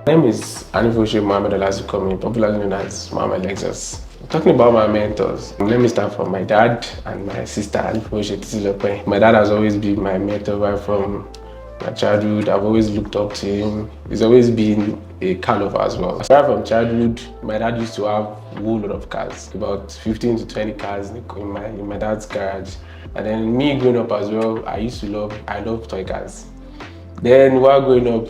My name is Mohammed Lexus, popularly known as Mohammed Lexus. Talking about my mentors, let me start from my dad and my sister, My dad has always been my mentor right from my childhood. I've always looked up to him. He's always been a car lover as well. Right from childhood, my dad used to have a whole lot of cars, about 15 to 20 cars in my dad's garage. And then me growing up as well, I love toy cars. Then while growing up,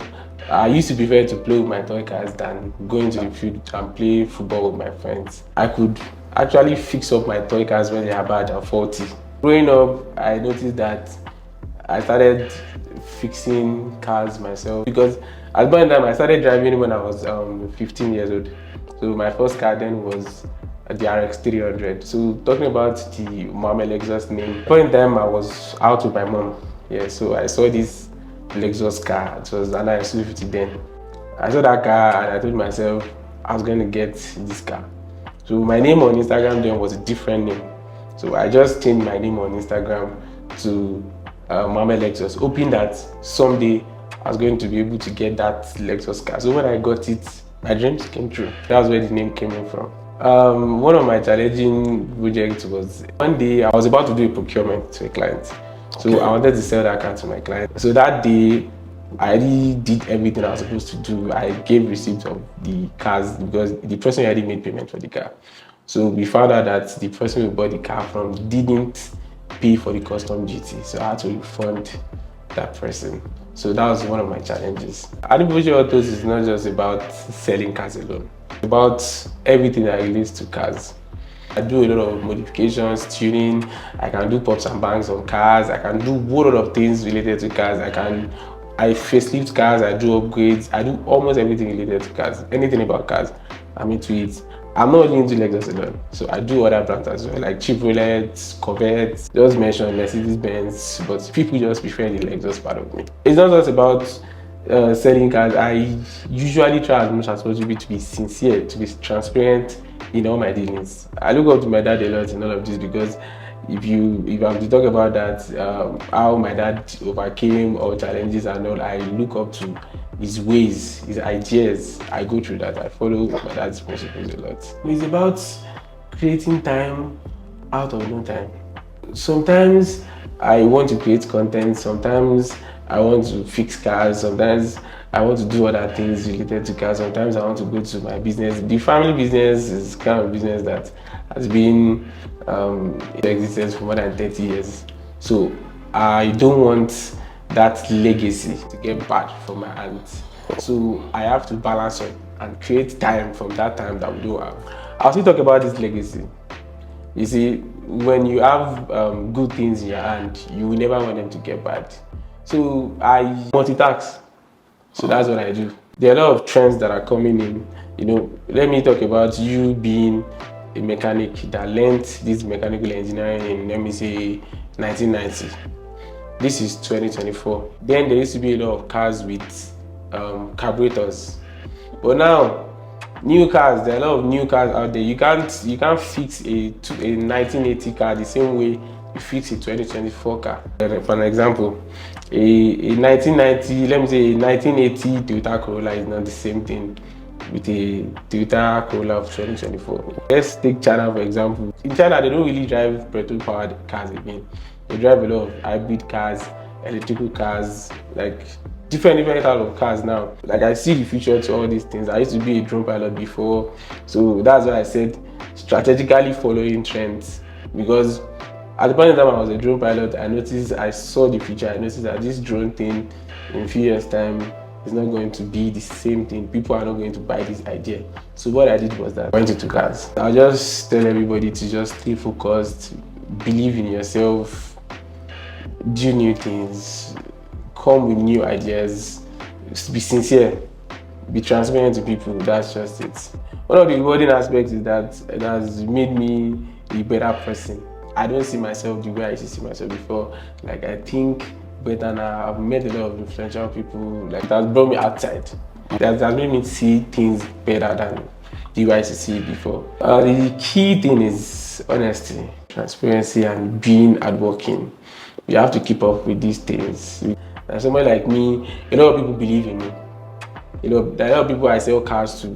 I used to prefer to play with my toy cars than going to the field and play football with my friends. I could actually fix up my toy cars when they are bad and faulty. Growing up, I noticed that I started fixing cars myself because at one time I started driving when I was 15 years old. So my first car then was the RX 300. So talking about the Mohammed Lexus name, at one time I was out with my mom. Yeah, so I saw this Lexus car. It was an RX 250 then. I saw that car and I told myself I was going to get this car. So my name on Instagram then was a different name. So I just changed my name on Instagram to Mohammed Lexus, hoping that someday I was going to be able to get that Lexus car. So when I got it, my dreams came true. That's where the name came in from. One of my challenging projects was one day I was about to do a procurement to a client. So I wanted to sell that car to my client. So that day, I already did everything I was supposed to do. I gave receipts of the cars because the person already made payment for the car. So we found out that the person we bought the car from didn't pay for the custom duty. So I had to refund that person. So that was one of my challenges. Artificial autos is not just about selling cars alone. It's about everything that relates to cars. I do a lot of modifications, tuning, I can do pops and bangs on cars, I can do a whole lot of things related to cars. I facelift cars, I do upgrades, I do almost everything related to cars. Anything about cars, I'm into it. I'm not only into Lexus alone, so I do other brands as well, like Chevrolet, Corvette, just mentioned Mercedes-Benz, but people just prefer the Lexus part of me. It's not just about selling cars. I usually try as much as possible to be sincere, to be transparent in all my dealings. I look up to my dad a lot in all of this because if I'm to talk about that, how my dad overcame all challenges and all, I look up to his ways, his ideas. I go through that. I follow my dad's principles a lot. It's about creating time out of no time. Sometimes I want to create content, sometimes I want to fix cars, sometimes I want to do other things related to cars, sometimes I want to go to my business. The family business is kind of business that has been in existence for more than 30 years. So I don't want that legacy to get bad from my hands. So I have to balance up and create time from that time that we don't have. I'll still talk about this legacy. You see, when you have good things in your hand, you will never want them to get bad. So I multitask. So that's what I do. There are a lot of trends that are coming in. Let me talk about you being a mechanic that learned this mechanical engineering in, let me say, 1990. This is 2024. Then there used to be a lot of cars with carburetors. But now, new cars, there are a lot of new cars out there. You can't fix a 1980 car the same way you fix a 2024 car. For an example, a 1990, let me say a 1980 Toyota Corolla is not the same thing with a Toyota Corolla of 2024. Let's take China for example. In China, they don't really drive petrol-powered cars again. They drive a lot of hybrid cars, electrical cars, like different types of cars now. Like I see the future to all these things. I used to be a drone pilot before, so that's why I said strategically following trends, because at the point in time I was a drone pilot, I saw the future. I noticed that this drone thing in a few years time is not going to be the same thing. People are not going to buy this idea. So what I did was that I went into cars. I'll just tell everybody to just stay focused, believe in yourself, do new things, come with new ideas, be sincere, be transparent to people. That's just it. One of the rewarding aspects is that it has made me a better person. I don't see myself the way I used to see myself before. Like I think better now. I've met a lot of influential people. Like that brought me outside. That has made me see things better than the way I used to see it before. The key thing is honesty, transparency, and being hardworking. You have to keep up with these things. And someone like me, a lot of people believe in me. You know, there are a lot of people I sell cars to.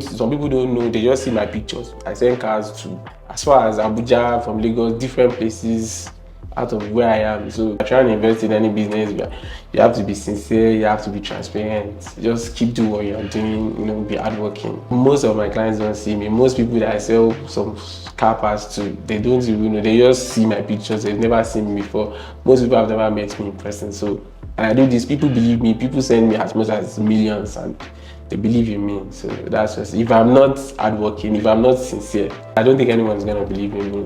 Some people don't know, they just see my pictures. I send cars to as far as Abuja, from Lagos, different places out of where I am. So trying to invest in any business, you have to be sincere, you have to be transparent. Just keep doing what you're doing, you know, be hardworking. Most of my clients don't see me. Most people that I sell some car parts to, they don't even know, they just see my pictures, they've never seen me before. Most people have never met me in person. So and I do this, people believe me, people send me as much as millions and they believe in me. So that's just, if I'm not hardworking, if I'm not sincere, I don't think anyone's gonna believe in me.